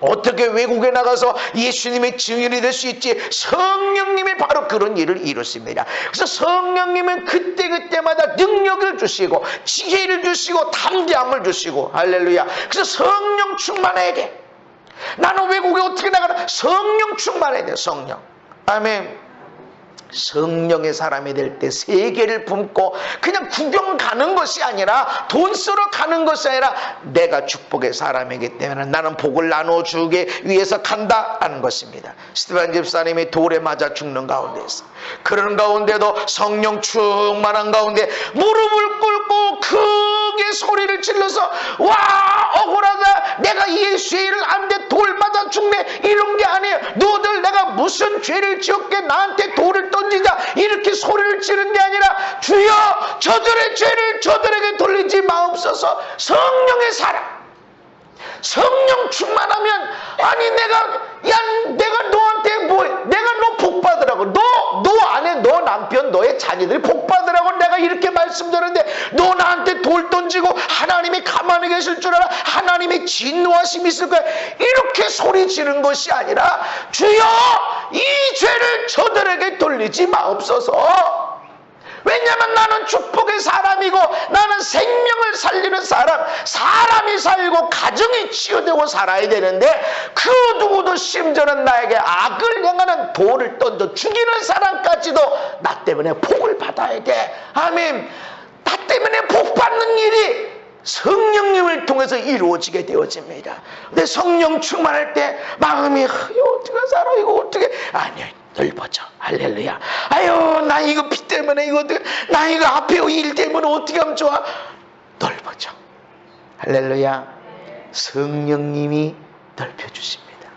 어떻게 외국에 나가서 예수님의 증인이 될 수 있지? 성령님이 바로 그런 일을 이루십니다. 그래서 성령님은 그때마다 능력을 주시고 지혜를 주시고 담대함을 주시고, 할렐루야. 그래서 성령 충만해야 돼. 나는 외국에 어떻게 나가나? 성령 충만해야 돼. 성령. 아멘. 성령의 사람이 될 때 세계를 품고 그냥 구경 가는 것이 아니라, 돈 쓰러 가는 것이 아니라 내가 축복의 사람이기 때문에 나는 복을 나눠주기 위해서 간다는 것입니다. 스테반 집사님이 돌에 맞아 죽는 가운데서, 그런 가운데도 성령 충만한 가운데 무릎을 꿇고 크게 소리를 질러서, 와 억울하다, 내가 예수의 일을 안 돼, 돌 맞아 죽네, 이런 게 아니에요. 너들 내가 무슨 죄를 지었게 나한테 돌을 던지자, 이렇게 소리를 지르는 게 아니라, 주여 저들의 죄를 저들에게 돌리지 마옵소서. 성령의 사람, 성령 충만하면, 아니 내가 너한테 내가 너 복 받으라고, 너 안에 너 남편 너의 자녀들이 복 받으라고 내가 이렇게 말씀드렸는데, 너 나한테 돌 던지고 하나님이 가만히 계실 줄 알아? 하나님의 진노하심이 있을 거야. 이렇게 소리 지른 것이 아니라, 주여 이 죄를 저들에게 돌리지 마옵소서. 왜냐하면 나는 축복의 사람이고 나는 생명을 살리는 사람, 사람이 살고 가정이 치유되고 살아야 되는데, 그 누구도 심지어는 나에게 악을 행하는 돌을 던져 죽이는 사람까지도 나 때문에 복을 받아야 돼. 아멘. 나 때문에 복 받는 일이 성령님을 통해서 이루어지게 되어집니다. 근데 성령 충만할 때 마음이, 이거 어떻게 살아, 이거 어떻게, 아니요, 넓어져. 할렐루야. 아유 나 이거 비 때문에 이거 어떻게, 나 이거 앞에 일 때문에 어떻게 하면 좋아. 넓어져. 할렐루야. 성령님이 넓혀주십니다.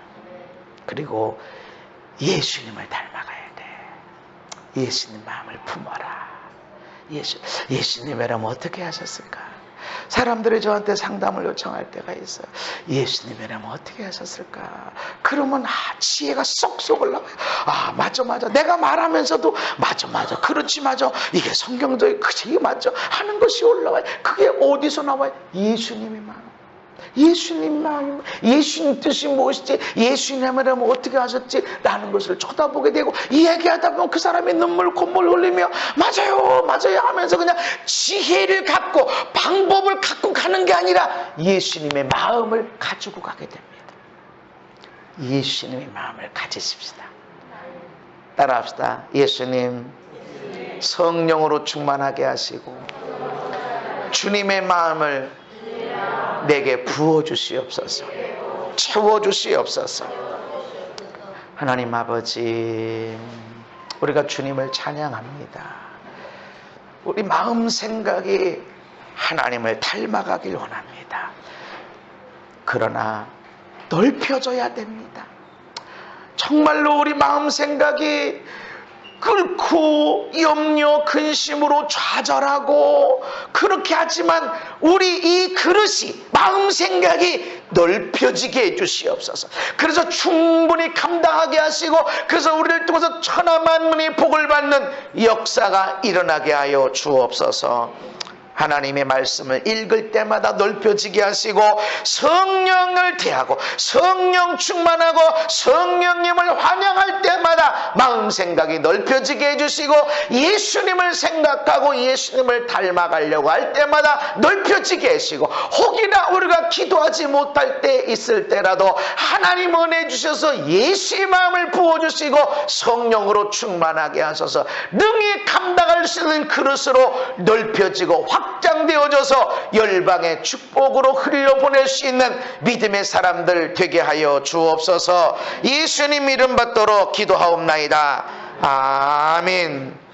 그리고 예수님을 닮아가야 돼. 예수님 마음을 품어라. 예수님이라면 어떻게 하셨을까? 사람들이 저한테 상담을 요청할 때가 있어요. 예수님이라면 어떻게 하셨을까? 그러면 지혜가 쏙쏙 올라와요. 맞아 내가 말하면서도 맞아 그렇지 맞아, 이게 성경도 그게 맞아 하는 것이 올라와요. 그게 어디서 나와요? 예수님의 마음. 예수님 마음, 예수님 뜻이 무엇이지, 예수님이라면 어떻게 하셨지 라는 것을 쳐다보게 되고, 이야기하다 보면 그 사람이 콧물 흘리며 맞아요 하면서 그냥 지혜를 갖고 방법을 갖고 가는 게 아니라 예수님의 마음을 가지고 가게 됩니다. 예수님의 마음을 가지십시다. 따라합시다. 예수님 성령으로 충만하게 하시고 주님의 마음을 내게 부어주시옵소서. 채워주시옵소서. 하나님 아버지, 우리가 주님을 찬양합니다. 우리 마음 생각이 하나님을 닮아가길 원합니다. 그러나 넓혀져야 됩니다. 정말로 우리 마음 생각이 끓고 염려 근심으로 좌절하고 그렇게 하지만 우리 이 그릇이 마음 생각이 넓혀지게 해주시옵소서. 그래서 충분히 감당하게 하시고 그래서 우리를 통해서 천하만민이 복을 받는 역사가 일어나게 하여 주옵소서. 하나님의 말씀을 읽을 때마다 넓혀지게 하시고 성령을 대하고 성령 충만하고 성령님을 환영할 때마다 마음 생각이 넓혀지게 해주시고 예수님을 생각하고 예수님을 닮아가려고 할 때마다 넓혀지게 하시고 혹이나 우리가 기도하지 못할 때 있을 때라도 하나님 은혜 주셔서 예수의 마음을 부어주시고 성령으로 충만하게 하셔서 능히 감당할 수 있는 그릇으로 넓혀지고 확장되어져서 열방의 축복으로 흘려보낼 수 있는 믿음의 사람들 되게 하여 주옵소서. 예수님 이름 받도록 기도하옵나이다. 아멘.